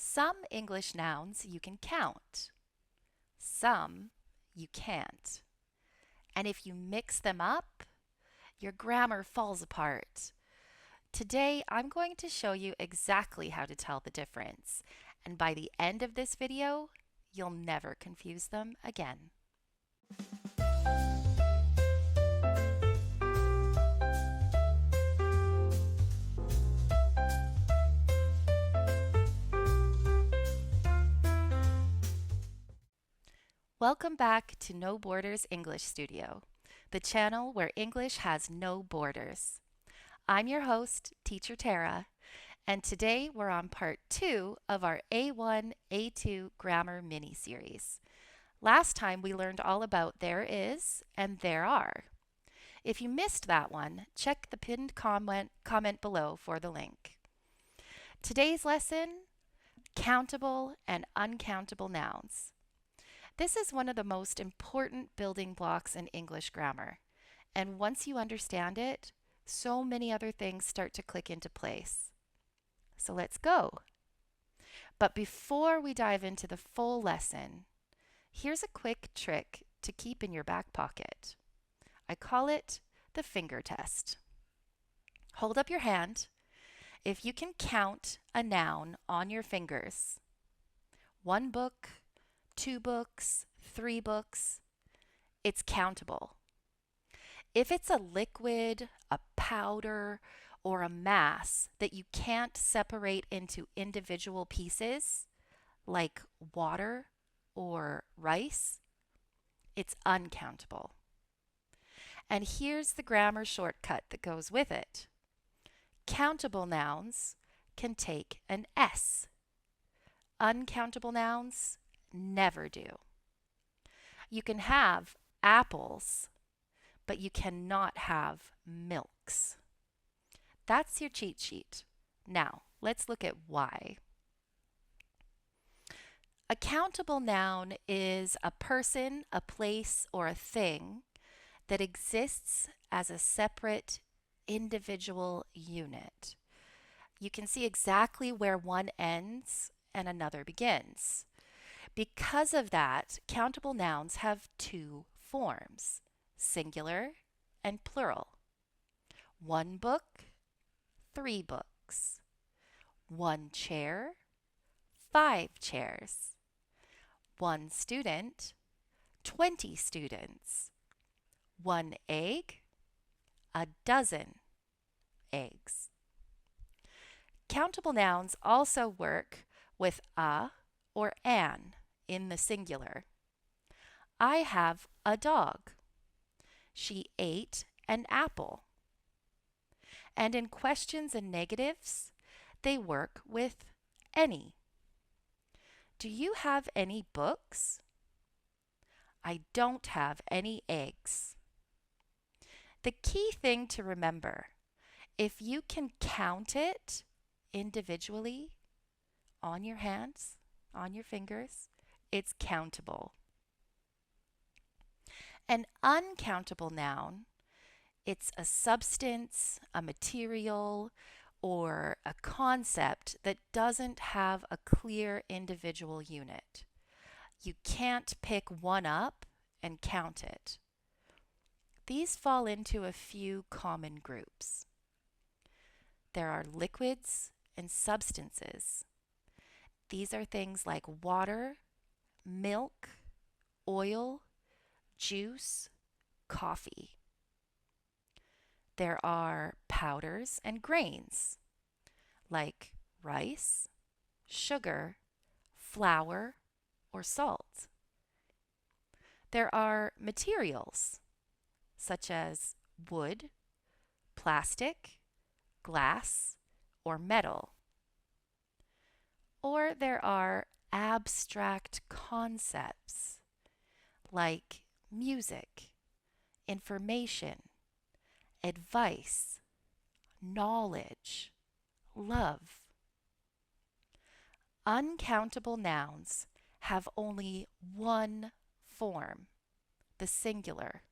Some English nouns you can count. Some you can't. And if you mix them up, your grammar falls apart. Today, I'm going to show you exactly how to tell the difference. And by the end of this video, you'll never confuse them again. Welcome back to No Borders English Studio, the channel where English has no borders. I'm your host, Teacher Tara, and today we're on part 2 of our A1, A2 grammar mini-series. Last time we learned all about there is and there are. If you missed that one, check the pinned comment below for the link. Today's lesson, countable and uncountable nouns. This is one of the most important building blocks in English grammar. And once you understand it, so many other things start to click into place. So let's go. But before we dive into the full lesson, here's a quick trick to keep in your back pocket. I call it the finger test. Hold up your hand. If you can count a noun on your fingers, 1 book, 2 books, 3 books, it's countable. If it's a liquid, a powder, or a mass that you can't separate into individual pieces, like water or rice, it's uncountable. And here's the grammar shortcut that goes with it. Countable nouns can take an S. Uncountable nouns never do. You can have apples, but you cannot have milks. That's your cheat sheet. Now, let's look at why. A countable noun is a person, a place, or a thing that exists as a separate individual unit. You can see exactly where one ends and another begins. Because of that, countable nouns have 2 forms, singular and plural. 1 book, 3 books. 1 chair, 5 chairs. 1 student, 20 students. 1 egg, a dozen eggs. Countable nouns also work with a or an in the singular. I have a dog. She ate an apple. And in questions and negatives, they work with any. Do you have any books? I don't have any eggs. The key thing to remember, if you can count it individually on your hands, on your fingers, it's countable. An uncountable noun, it's a substance, a material, or a concept that doesn't have a clear individual unit. You can't pick one up and count it. These fall into a few common groups. There are liquids and substances. These are things like water, milk, oil, juice, coffee. There are powders and grains, like rice, sugar, flour, or salt. There are materials, such as wood, plastic, glass, or metal. Or there are abstract concepts like music, information, advice, knowledge, love. Uncountable nouns have only one form, the singular.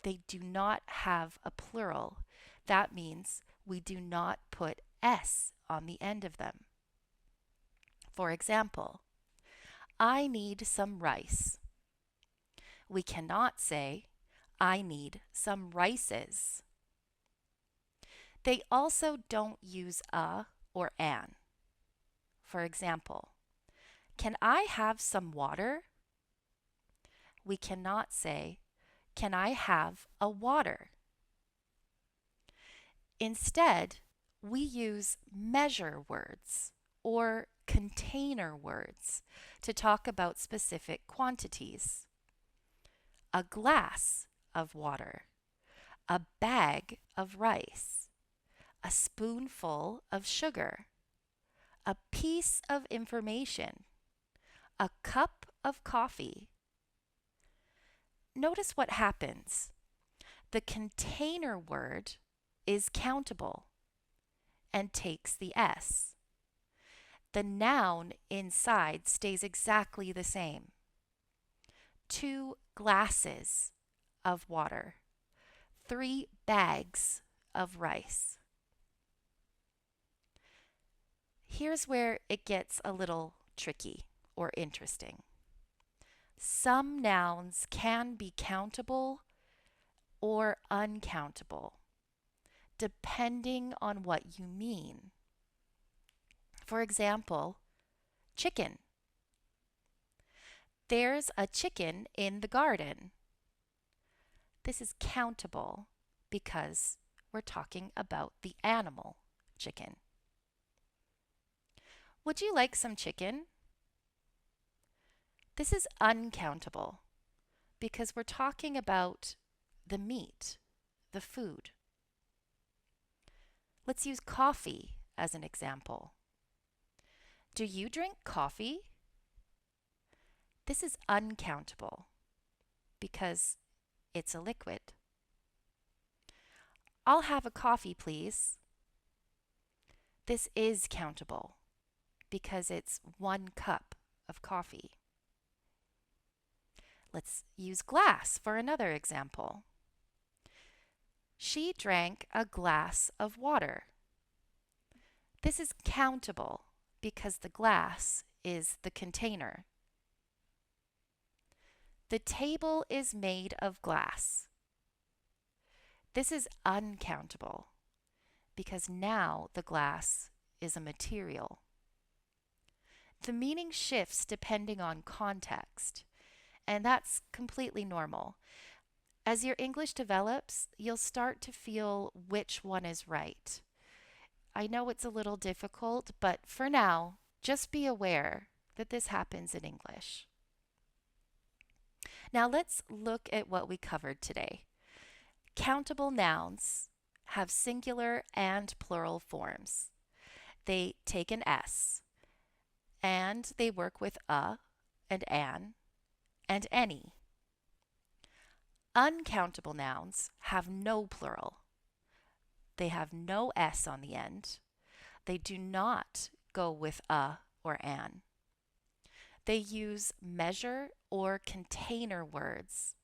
They do not have a plural. That means we do not put S on the end of them. For example, I need some rice. We cannot say, I need some rices. They also don't use a or an. For example, can I have some water? We cannot say, can I have a water? Instead, we use measure words or container words to talk about specific quantities. A glass of water, a bag of rice, a spoonful of sugar, a piece of information, a cup of coffee. Notice what happens. The container word is countable and takes the S. The noun inside stays exactly the same. 2 glasses of water, 3 bags of rice. Here's where it gets a little tricky or interesting. Some nouns can be countable or uncountable, depending on what you mean. For example, chicken. There's a chicken in the garden. This is countable because we're talking about the animal chicken. Would you like some chicken? This is uncountable because we're talking about the meat, the food. Let's use coffee as an example. Do you drink coffee? This is uncountable because it's a liquid. I'll have a coffee, please. This is countable because it's 1 cup of coffee. Let's use glass for another example. She drank a glass of water. This is countable because the glass is the container. The table is made of glass. This is uncountable because now the glass is a material. The meaning shifts depending on context, and that's completely normal. As your English develops, you'll start to feel which one is right. I know it's a little difficult, but for now, just be aware that this happens in English. Now let's look at what we covered today. Countable nouns have singular and plural forms. They take an S, and they work with a and an and any. Uncountable nouns have no plural. They have no S on the end. They do not go with a or an. They use measure or container words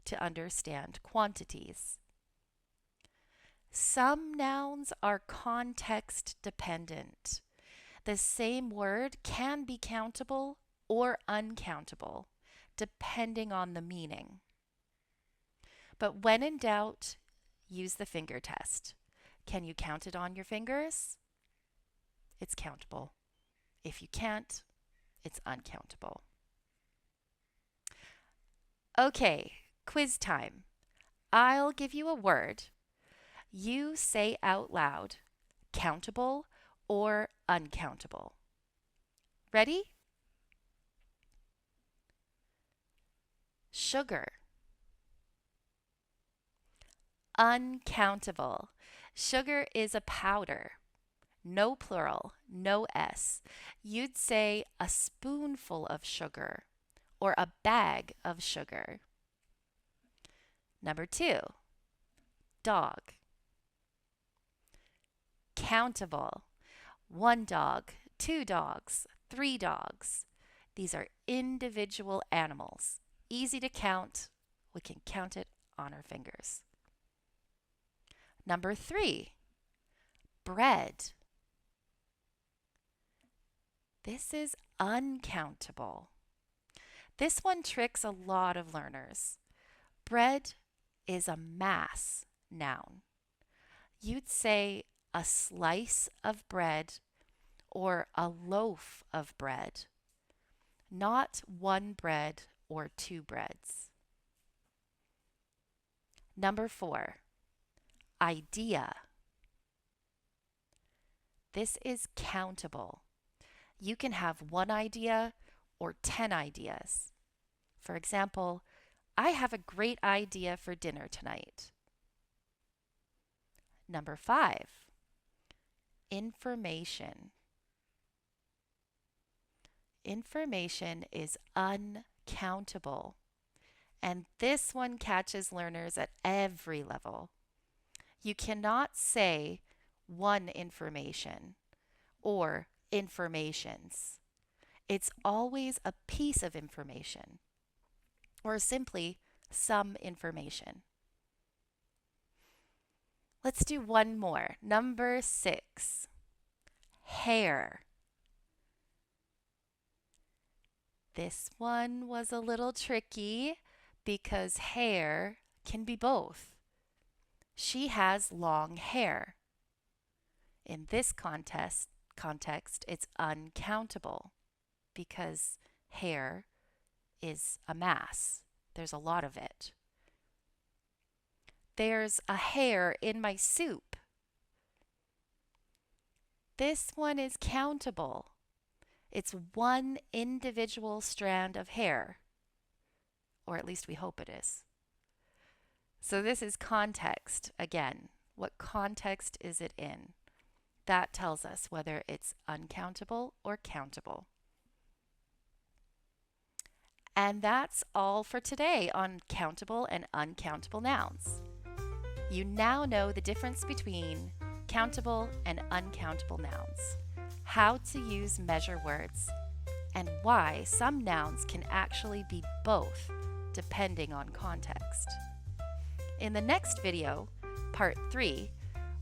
to understand quantities. Some nouns are context dependent. The same word can be countable or uncountable, depending on the meaning. But when in doubt, use the finger test. Can you count it on your fingers? It's countable. If you can't, it's uncountable. Okay, quiz time. I'll give you a word. You say out loud, countable or uncountable. Ready? Sugar. Uncountable. Sugar is a powder. No plural, no S. You'd say a spoonful of sugar or a bag of sugar. Number 2, dog. Countable. 1 dog, 2 dogs, 3 dogs. These are individual animals. Easy to count. We can count it on our fingers. Number 3, bread. This is uncountable. This one tricks a lot of learners. Bread is a mass noun. You'd say a slice of bread or a loaf of bread, not one bread or two breads. Number 4, idea. This is countable. You can have one idea or 10 ideas. For example, I have a great idea for dinner tonight. Number 5, information. Information is uncountable, and this one catches learners at every level. You cannot say one information or informations. It's always a piece of information or simply some information. Let's do one more. Number 6, hair. This one was a little tricky because hair can be both. She has long hair. In this context, it's uncountable because hair is a mass. There's a lot of it. There's a hair in my soup. This one is countable. It's one individual strand of hair, or at least we hope it is. So this is context. Again, what context is it in? That tells us whether it's uncountable or countable. And that's all for today on countable and uncountable nouns. You now know the difference between countable and uncountable nouns, how to use measure words, and why some nouns can actually be both depending on context. In the next video, part 3,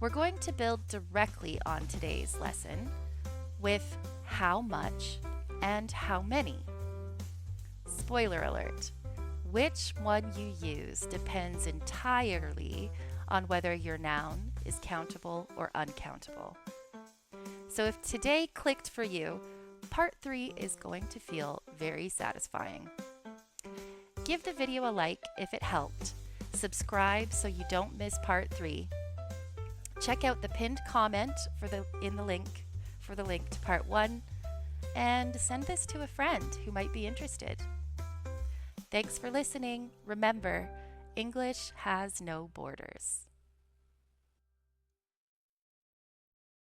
we're going to build directly on today's lesson with how much and how many. Spoiler alert, which one you use depends entirely on whether your noun is countable or uncountable. So if today clicked for you, part 3 is going to feel very satisfying. Give the video a like if it helped. Subscribe so you don't miss part 3. Check out the pinned comment for the link to part 1, and send this to a friend who might be interested. Thanks for listening. Remember, English has no borders.